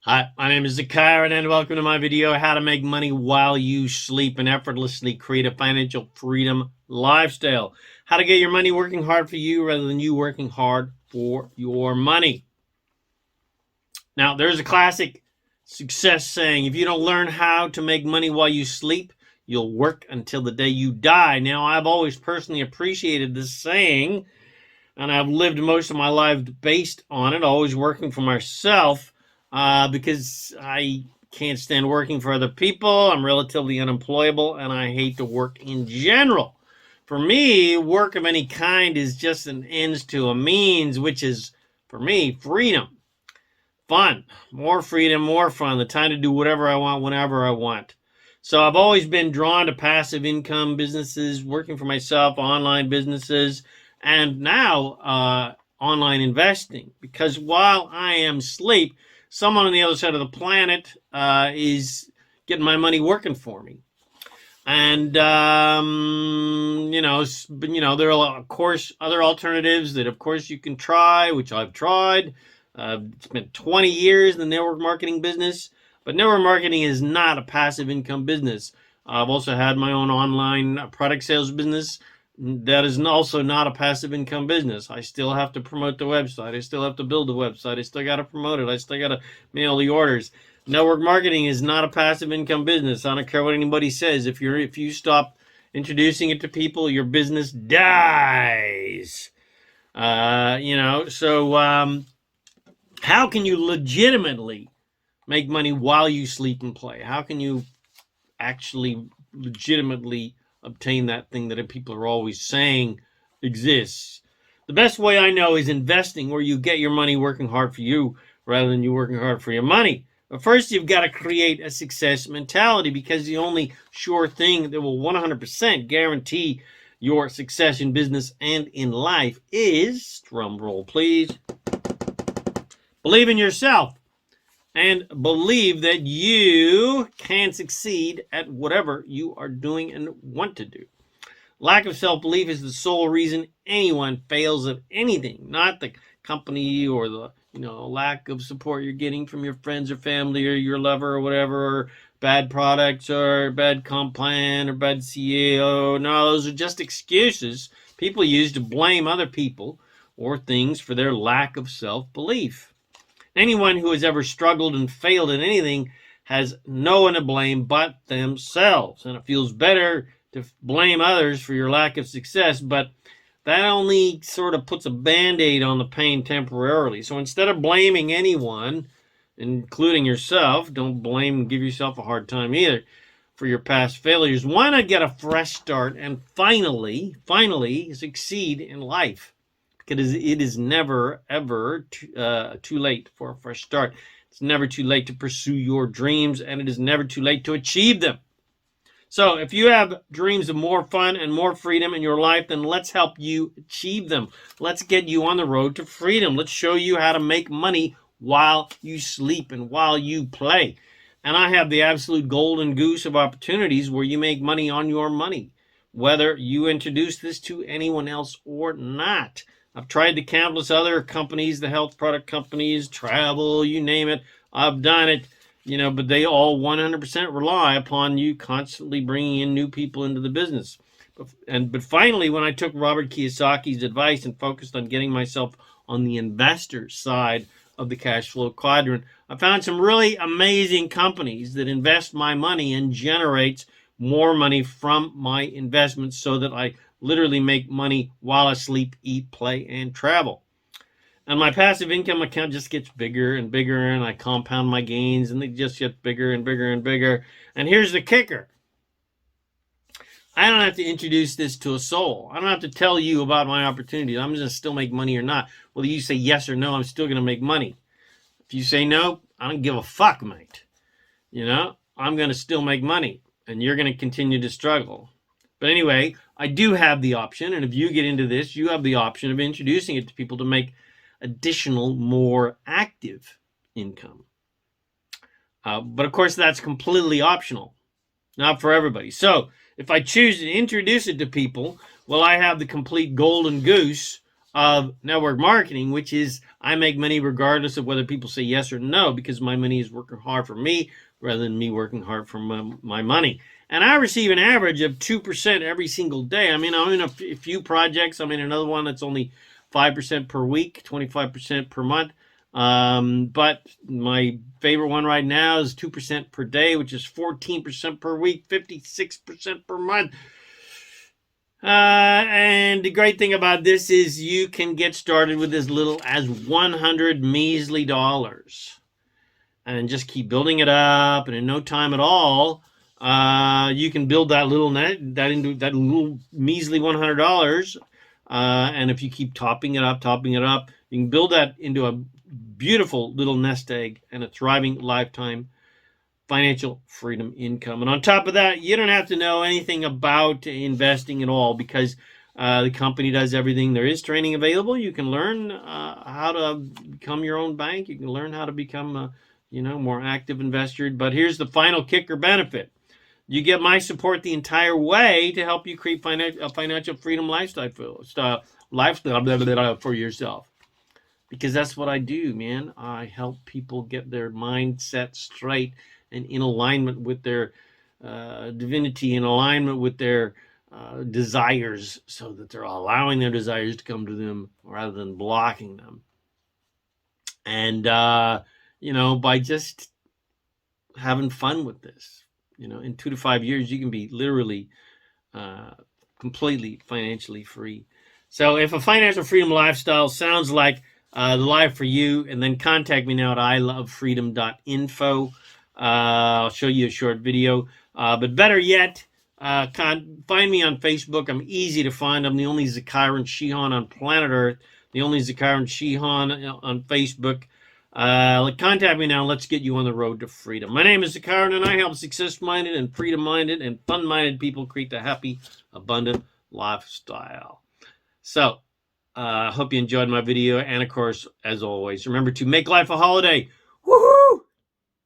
Hi, my name is ZaKaiRan and welcome to my video, how to make money while you sleep and effortlessly create a financial freedom lifestyle. How to get your money working hard for you rather than you working hard for your money. Now, there's a classic success saying, if you don't learn how to make money while you sleep, you'll work until the day you die. Now, I've always personally appreciated this saying, and I've lived most of my life based on it, always working for myself. Because I can't stand working for other people. I'm relatively unemployable, and I hate to work in general. For me, work of any kind is just an ends to a means, which is, for me, freedom. Fun. More freedom, more fun. The time to do whatever I want, whenever I want. So I've always been drawn to passive income businesses, working for myself, online businesses, and now online investing. Because while I am asleep, someone on the other side of the planet is getting my money working for me. And, there are, of course, other alternatives that, of course, you can try, which I've tried. Spent 20 years in the network marketing business, but network marketing is not a passive income business. I've also had my own online product sales business. That is also not a passive income business. I still have to promote the website. I still have to build the website. I still got to promote it. I still got to mail the orders. Network marketing is not a passive income business. I don't care what anybody says. If you stop introducing it to people, your business dies. How can you legitimately make money while you sleep and play? How can you actually legitimately obtain that thing that people are always saying exists? The best way I know is investing, where you get your money working hard for you rather than you working hard for your money. But first, you've got to create a success mentality, because the only sure thing that will 100% guarantee your success in business and in life is, drum roll please, believe in yourself. And believe that you can succeed at whatever you are doing and want to do. Lack of self-belief is the sole reason anyone fails at anything, not the company or the lack of support you're getting from your friends or family or your lover or whatever, or bad products or bad comp plan or bad CEO. No, those are just excuses people use to blame other people or things for their lack of self-belief. Anyone who has ever struggled and failed at anything has no one to blame but themselves. And it feels better to blame others for your lack of success, but that only sort of puts a Band-Aid on the pain temporarily. So instead of blaming anyone, including yourself, don't blame and give yourself a hard time either for your past failures. Why not get a fresh start and finally succeed in life? Because it is never, ever too late for a fresh start. It's never too late to pursue your dreams, and it is never too late to achieve them. So if you have dreams of more fun and more freedom in your life, then let's help you achieve them. Let's get you on the road to freedom. Let's show you how to make money while you sleep and while you play. And I have the absolute golden goose of opportunities where you make money on your money, whether you introduce this to anyone else or not. I've tried the countless other companies, the health product companies, travel, you name it. I've done it, but they all 100% rely upon you constantly bringing in new people into the business. But finally, when I took Robert Kiyosaki's advice and focused on getting myself on the investor side of the cash flow quadrant, I found some really amazing companies that invest my money and generates more money from my investments, so that I literally make money while I sleep, eat, play, and travel. And my passive income account just gets bigger and bigger, and I compound my gains, and they just get bigger and bigger and bigger. And here's the kicker. I don't have to introduce this to a soul. I don't have to tell you about my opportunities. I'm going to still make money or not. Whether you say yes or no, I'm still going to make money. If you say no, I don't give a fuck, mate. I'm going to still make money, and you're going to continue to struggle. But anyway, I do have the option, and if you get into this, you have the option of introducing it to people to make additional, more active income. But of course, that's completely optional, not for everybody. So if I choose to introduce it to people, well, I have the complete golden goose of network marketing, which is I make money regardless of whether people say yes or no, because my money is working hard for me rather than me working hard for my money. And I receive an average of 2% every single day. I mean, I'm in a few projects. I'm in another one that's only 5% per week, 25% per month. But my favorite one right now is 2% per day, which is 14% per week, 56% per month. And the great thing about this is you can get started with as little as 100 measly dollars and just keep building it up. And in no time at all, you can build that little into that little measly $100. And if you keep topping it up, you can build that into a beautiful little nest egg and a thriving lifetime financial freedom income. And on top of that, you don't have to know anything about investing at all, because the company does everything. There is training available. You can learn how to become your own bank. You can learn how to become a more active investor. But here's the final kicker benefit. You get my support the entire way to help you create a financial freedom lifestyle for yourself. Because that's what I do, man. I help people get their mindset straight and in alignment with their divinity, in alignment with their desires, so that they're allowing their desires to come to them rather than blocking them. And, by just having fun with this, in 2 to 5 years, you can be literally completely financially free. So if a financial freedom lifestyle sounds like the life for you, and then contact me now at ilovefreedom.info. I'll show you a short video. But better yet, find me on Facebook. I'm easy to find. I'm the only ZaKaiRan Shihan on planet Earth, the only ZaKaiRan Shihan on Facebook. Contact me now. Let's get you on the road to freedom. My name is ZaKaiRan, and I help success-minded and freedom-minded and fun-minded people create the happy, abundant lifestyle. So, I hope you enjoyed my video. And, of course, as always, remember to make life a holiday. Woohoo!